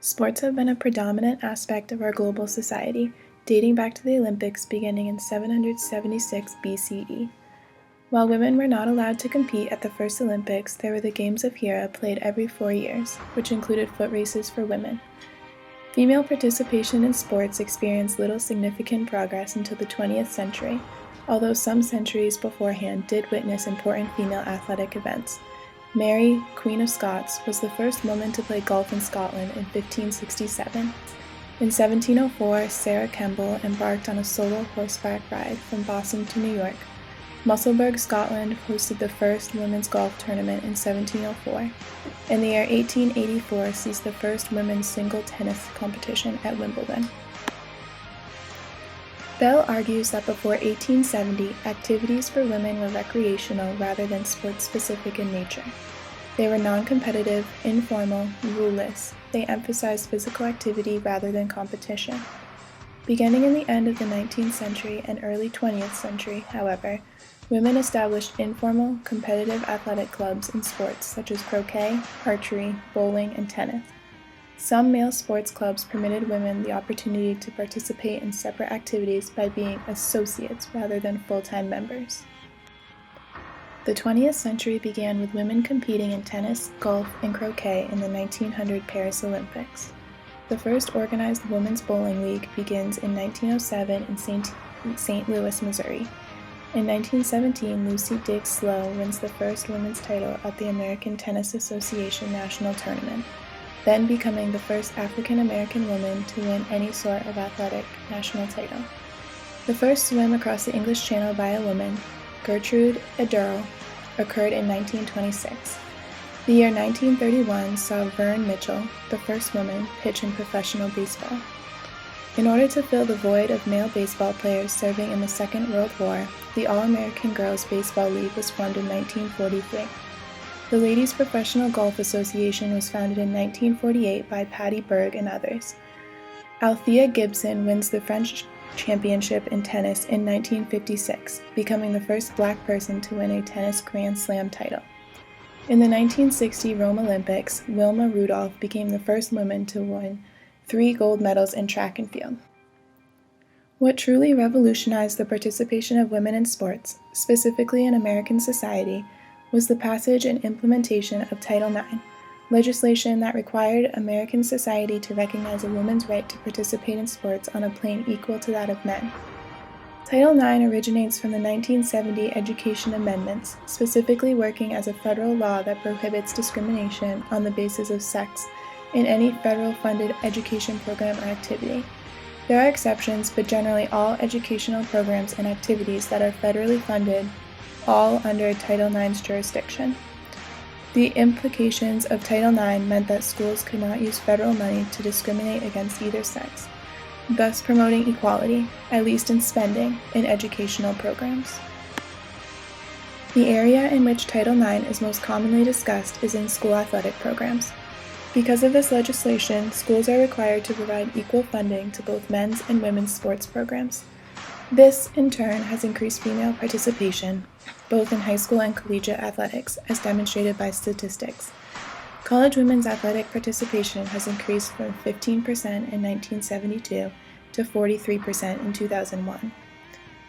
Sports have been a predominant aspect of our global society, dating back to the Olympics beginning in 776 BCE. While women were not allowed to compete at the first Olympics, there were the Games of Hera played every 4 years, which included foot races for women. Female participation in sports experienced little significant progress until the 20th century, although some centuries beforehand did witness important female athletic events. Mary, Queen of Scots, was the first woman to play golf in Scotland in 1567. In 1704, Sarah Kemble embarked on a solo horseback ride from Boston to New York. Musselburgh, Scotland hosted the first women's golf tournament in 1704, and the year 1884 sees the first women's single tennis competition at Wimbledon. Bell argues that before 1870, activities for women were recreational rather than sports-specific in nature. They were non-competitive, informal, ruleless. They emphasized physical activity rather than competition. Beginning in the end of the 19th century and early 20th century, however, women established informal, competitive athletic clubs in sports such as croquet, archery, bowling, and tennis. Some male sports clubs permitted women the opportunity to participate in separate activities by being associates rather than full-time members. The 20th century began with women competing in tennis, golf, and croquet in the 1900 Paris Olympics. The first organized women's bowling league begins in 1907 in St. Louis, Missouri. In 1917, Lucy Diggs Slowe wins the first women's title at the American Tennis Association National Tournament, then becoming the first African-American woman to win any sort of athletic national title. The first swim across the English Channel by a woman, Gertrude Ederle, occurred in 1926. The year 1931 saw Vern Mitchell, the first woman, pitch in professional baseball. In order to fill the void of male baseball players serving in the Second World War, the All-American Girls Baseball League was formed in 1943. The Ladies Professional Golf Association was founded in 1948 by Patty Berg and others. Althea Gibson wins the French Championship in tennis in 1956, becoming the first black person to win a tennis Grand Slam title. In the 1960 Rome Olympics, Wilma Rudolph became the first woman to win 3 gold medals in track and field. What truly revolutionized the participation of women in sports, specifically in American society, was the passage and implementation of Title IX, legislation that required American society to recognize a woman's right to participate in sports on a plane equal to that of men. Title IX originates from the 1970 Education Amendments, specifically working as a federal law that prohibits discrimination on the basis of sex in any federal-funded education program or activity. There are exceptions, but generally all educational programs and activities that are federally funded all under Title IX's jurisdiction. The implications of Title IX meant that schools could not use federal money to discriminate against either sex, thus promoting equality, at least in spending, in educational programs. The area in which Title IX is most commonly discussed is in school athletic programs. Because of this legislation, schools are required to provide equal funding to both men's and women's sports programs. This, in turn, has increased female participation, both in high school and collegiate athletics, as demonstrated by statistics. College women's athletic participation has increased from 15% in 1972 to 43% in 2001.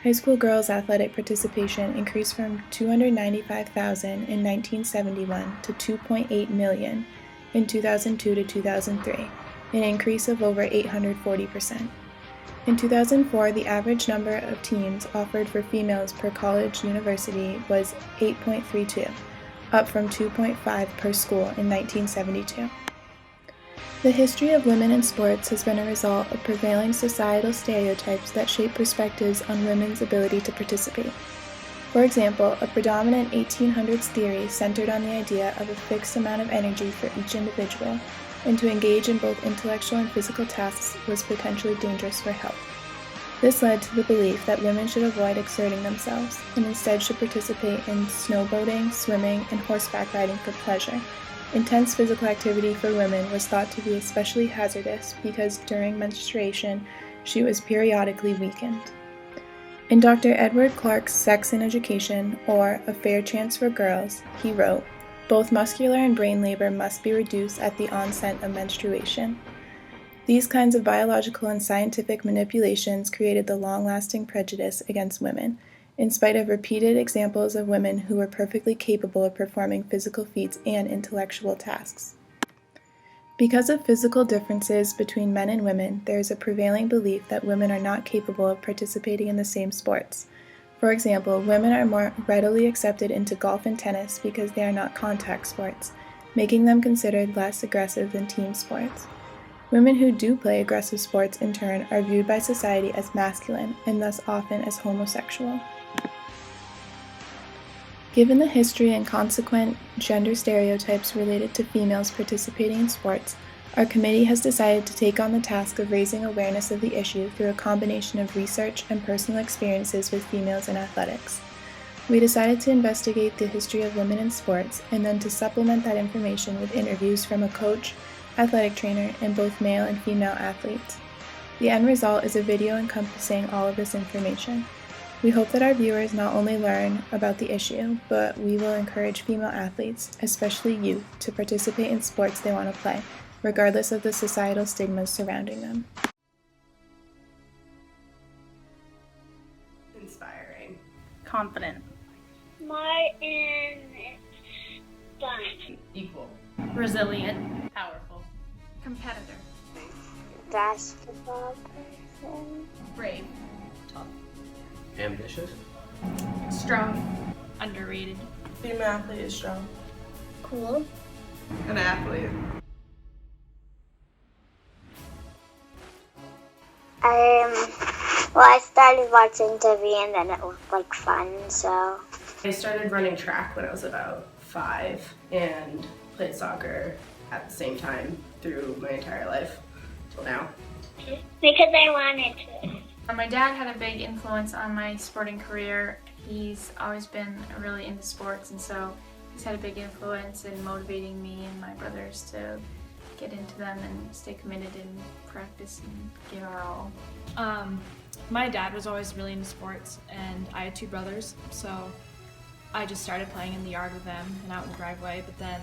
High school girls' athletic participation increased from 295,000 in 1971 to 2.8 million in 2002 to 2003, an increase of over 840%. In 2004, the average number of teams offered for females per college university was 8.32, up from 2.5 per school in 1972. The history of women in sports has been a result of prevailing societal stereotypes that shape perspectives on women's ability to participate. For example, a predominant 1800s theory centered on the idea of a fixed amount of energy for each individual, and to engage in both intellectual and physical tasks was potentially dangerous for health. This led to the belief that women should avoid exerting themselves, and instead should participate in snowboarding, swimming, and horseback riding for pleasure. Intense physical activity for women was thought to be especially hazardous because during menstruation, she was periodically weakened. In Dr. Edward Clarke's Sex and Education, or A Fair Chance for Girls, he wrote, "Both muscular and brain labor must be reduced at the onset of menstruation. These kinds of biological and scientific manipulations created the long-lasting prejudice against women, in spite of repeated examples of women who were perfectly capable of performing physical feats and intellectual tasks. Because of physical differences between men and women, there is a prevailing belief that women are not capable of participating in the same sports. For example, women are more readily accepted into golf and tennis because they are not contact sports, making them considered less aggressive than team sports. Women who do play aggressive sports, in turn, are viewed by society as masculine and thus often as homosexual. Given the history and consequent gender stereotypes related to females participating in sports, our committee has decided to take on the task of raising awareness of the issue through a combination of research and personal experiences with females in athletics. We decided to investigate the history of women in sports and then to supplement that information with interviews from a coach, athletic trainer, and both male and female athletes. The end result is a video encompassing all of this information. We hope that our viewers not only learn about the issue, but we will encourage female athletes, especially youth, to participate in sports they want to play, regardless of the societal stigmas surrounding them. Inspiring. Confident. Martin, fun. Equal. Resilient. Powerful. Competitor. Basketball person. Brave. Tough. Ambitious. Strong. Underrated. Female athlete is strong. Cool. An athlete. Well, I started watching TV and then it looked like fun, so. I started running track when I was about 5 and played soccer at the same time through my entire life till now. Because I wanted to. My dad had a big influence on my sporting career. He's always been really into sports, and so he's had a big influence in motivating me and my brothers to get into them and stay committed and practice and give our all. My dad was always really into sports, and I had 2 brothers, so I just started playing in the yard with them and out in the driveway, but then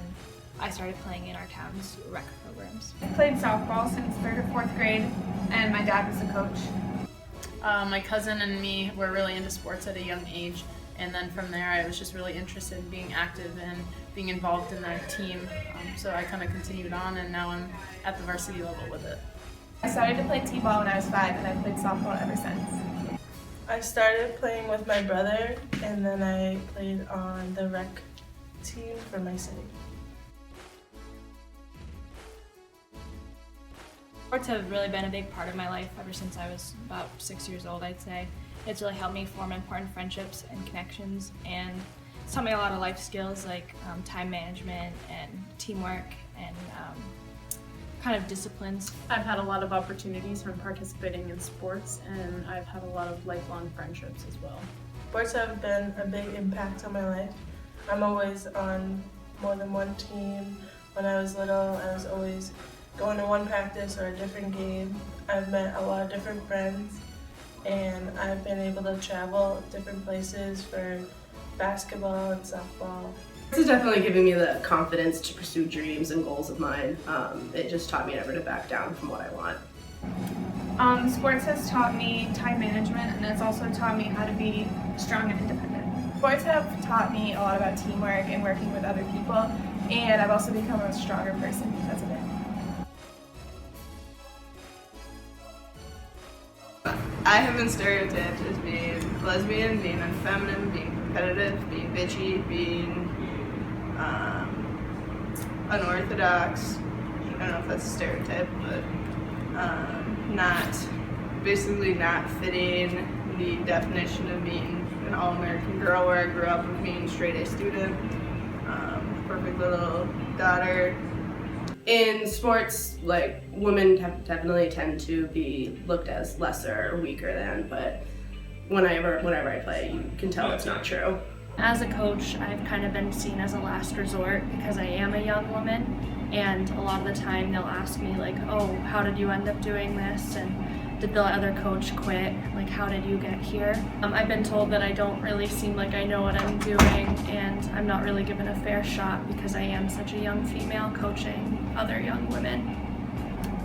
I started playing in our town's rec programs. I played softball since 3rd or 4th grade, and my dad was the coach. My cousin and me were really into sports at a young age, and then from there I was just really interested in being active and being involved in our team, so I kind of continued on, and now I'm at the varsity level with it. I started to play t-ball when I was 5, and I played softball ever since. I started playing with my brother, and then I played on the rec team for my city. Sports have really been a big part of my life ever since I was about 6 years old, I'd say. It's really helped me form important friendships and connections, and it's taught me a lot of life skills like time management and teamwork and kind of disciplines. I've had a lot of opportunities from participating in sports, and I've had a lot of lifelong friendships as well. Sports have been a big impact on my life. I'm always on more than one team. When I was little, I was always going to one practice or a different game. I've met a lot of different friends, and I've been able to travel different places for basketball and softball. This has definitely given me the confidence to pursue dreams and goals of mine. It just taught me never to back down from what I want. Sports has taught me time management, and it's also taught me how to be strong and independent. Sports have taught me a lot about teamwork and working with other people, and I've also become a stronger person because of it. I have been stereotyped as being lesbian, being unfeminine, being competitive, being bitchy, being unorthodox. I don't know if that's a stereotype, but basically not fitting the definition of being an all-American girl where I grew up of being a straight-A student, perfect little daughter. In sports, like, women definitely tend to be looked as lesser or weaker than, but whenever I play, you can tell it's not true. As a coach, I've kind of been seen as a last resort because I am a young woman, and a lot of the time they'll ask me like, oh, how did you end up doing this, and did the other coach quit, like how did you get here? I've been told that I don't really seem like I know what I'm doing, and I'm not really given a fair shot because I am such a young female coaching other young women.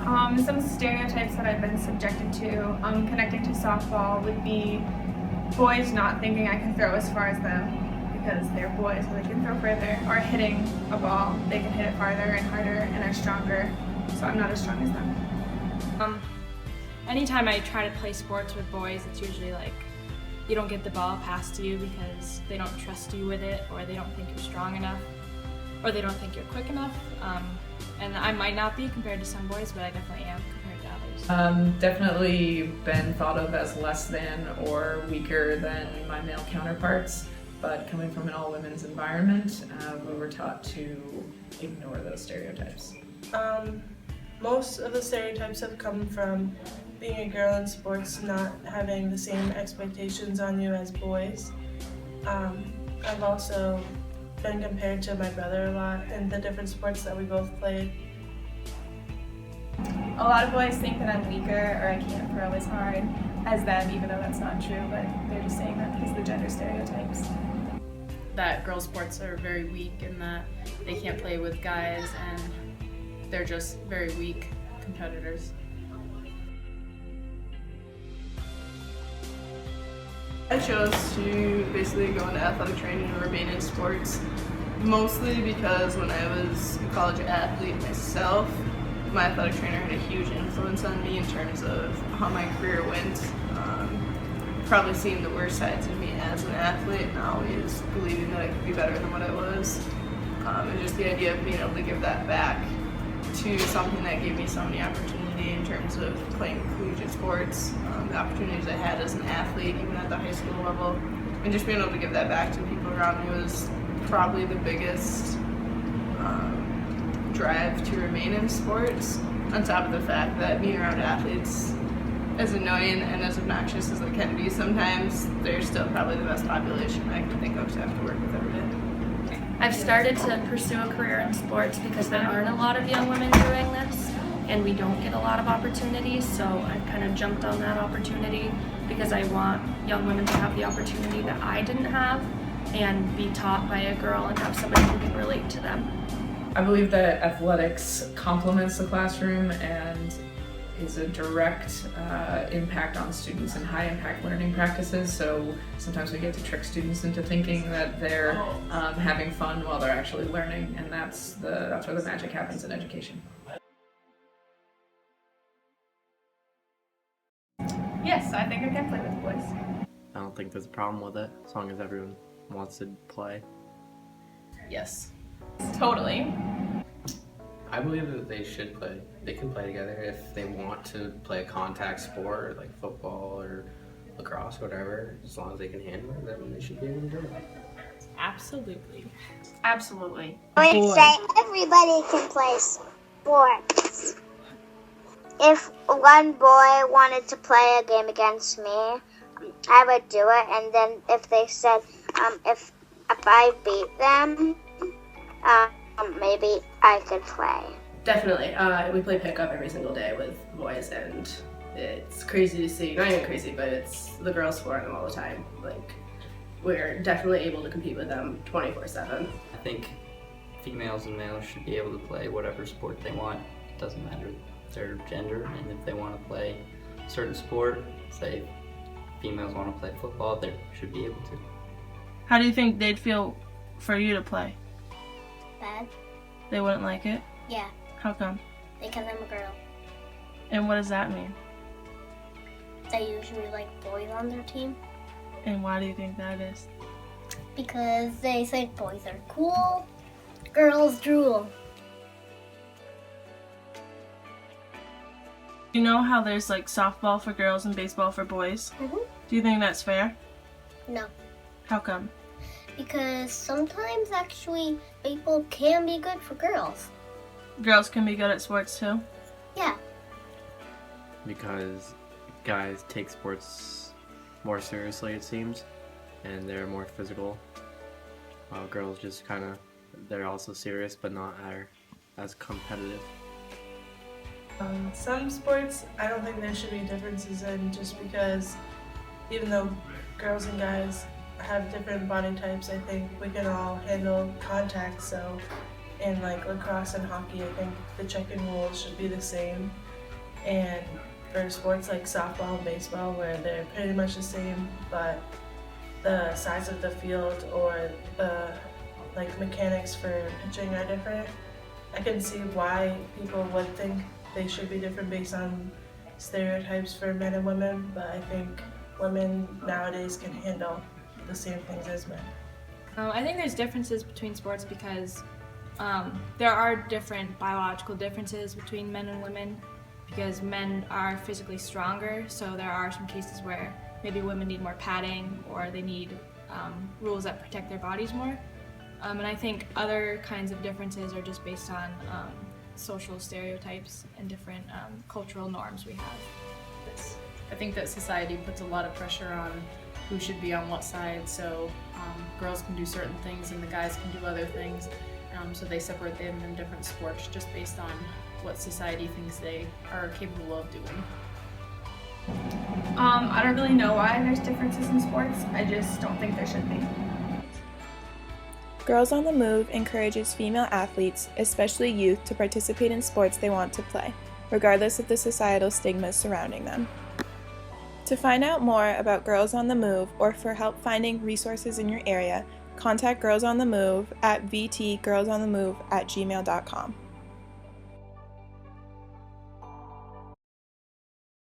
Some stereotypes that I've been subjected to connecting to softball would be boys not thinking I can throw as far as them because they're boys so they can throw further, or hitting a ball, they can hit it farther and harder and are stronger, so I'm not as strong as them. Anytime I try to play sports with boys, it's usually like you don't get the ball passed to you because they don't trust you with it, or they don't think you're strong enough, or they don't think you're quick enough. And I might not be compared to some boys, but I definitely am compared to others. Definitely been thought of as less than or weaker than my male counterparts, but coming from an all-women's environment, we were taught to ignore those stereotypes. Most of the stereotypes have come from being a girl in sports, not having the same expectations on you as boys. I've also been compared to my brother a lot in the different sports that we both played. A lot of boys think that I'm weaker or I can't throw as hard as them, even though that's not true, but they're just saying that because of the gender stereotypes. That girls' sports are very weak and that they can't play with guys and they're just very weak competitors. I chose to basically go into athletic training and remain in sports, mostly because when I was a college athlete myself, my athletic trainer had a huge influence on me in terms of how my career went. Probably seeing the worst sides of me as an athlete and always believing that I could be better than what I was. And just the idea of being able to give that back to something that gave me so many opportunity in terms of playing collegiate sports, the opportunities I had as an athlete, even at the high school level, and just being able to give that back to people around me was probably the biggest drive to remain in sports, on top of the fact that being around athletes, as annoying and as obnoxious as it can be sometimes, they're still probably the best population I can think of to have to work with every day. I've started to pursue a career in sports because there aren't a lot of young women doing this, and we don't get a lot of opportunities, so I've kind of jumped on that opportunity because I want young women to have the opportunity that I didn't have and be taught by a girl and have somebody who can relate to them. I believe that athletics complements the classroom and is a direct impact on students in high impact learning practices. So sometimes we get to trick students into thinking that they're having fun while they're actually learning, and that's where the magic happens in education. Yes, I think I can play with boys. I don't think there's a problem with it, as long as everyone wants to play. Yes. Totally. I believe that they should play. They can play together if they want to play a contact sport like football or lacrosse, whatever. As long as they can handle it, then they should be able to do it. Absolutely. Absolutely. I would say everybody can play sports. If one boy wanted to play a game against me, I would do it, and then if they said if I beat them, maybe I could play. Definitely. We play pickup every single day with boys, and it's crazy to see. Not even crazy, but it's the girls scoring them all the time. Like, we're definitely able to compete with them 24/7. I think females and males should be able to play whatever sport they want. It doesn't matter their gender, and if they want to play a certain sport, say females want to play football, they should be able to. How do you think they'd feel for you to play? Bad? They wouldn't like it? Yeah, How come? because I'm a girl. And what does that mean? They usually like boys on their team And why do you think that is? because they think boys are cool, girls drool. You know how there's like softball for girls and baseball for boys? Mm-hmm. Do you think that's fair? No, How come? because sometimes actually baseball can be good for girls. Girls can be good at sports too? Yeah. Because guys take sports more seriously, it seems, and they're more physical, while girls just kind of, they're also serious but not as competitive. Some sports, I don't think there should be differences in, just because even though girls and guys have different body types, I think we can all handle contact. So in like lacrosse and hockey, I think the check-in rules should be the same. And for sports like softball and baseball, where they're pretty much the same, but the size of the field or the mechanics for pitching are different, I can see why people would think they should be different based on stereotypes for men and women, but I think women nowadays can handle the same things as men. I think there's differences between sports because there are different biological differences between men and women, because men are physically stronger, so there are some cases where maybe women need more padding or they need rules that protect their bodies more. And I think other kinds of differences are just based on social stereotypes and different cultural norms we have. I think that society puts a lot of pressure on who should be on what side, so girls can do certain things and the guys can do other things, so they separate them in different sports just based on what society thinks they are capable of doing. I don't really know why there's differences in sports. I just don't think there should be. Girls on the Move encourages female athletes, especially youth, to participate in sports they want to play, regardless of the societal stigmas surrounding them. To find out more about Girls on the Move or for help finding resources in your area, contact Girls on the Move at vtgirlsonthemove@gmail.com.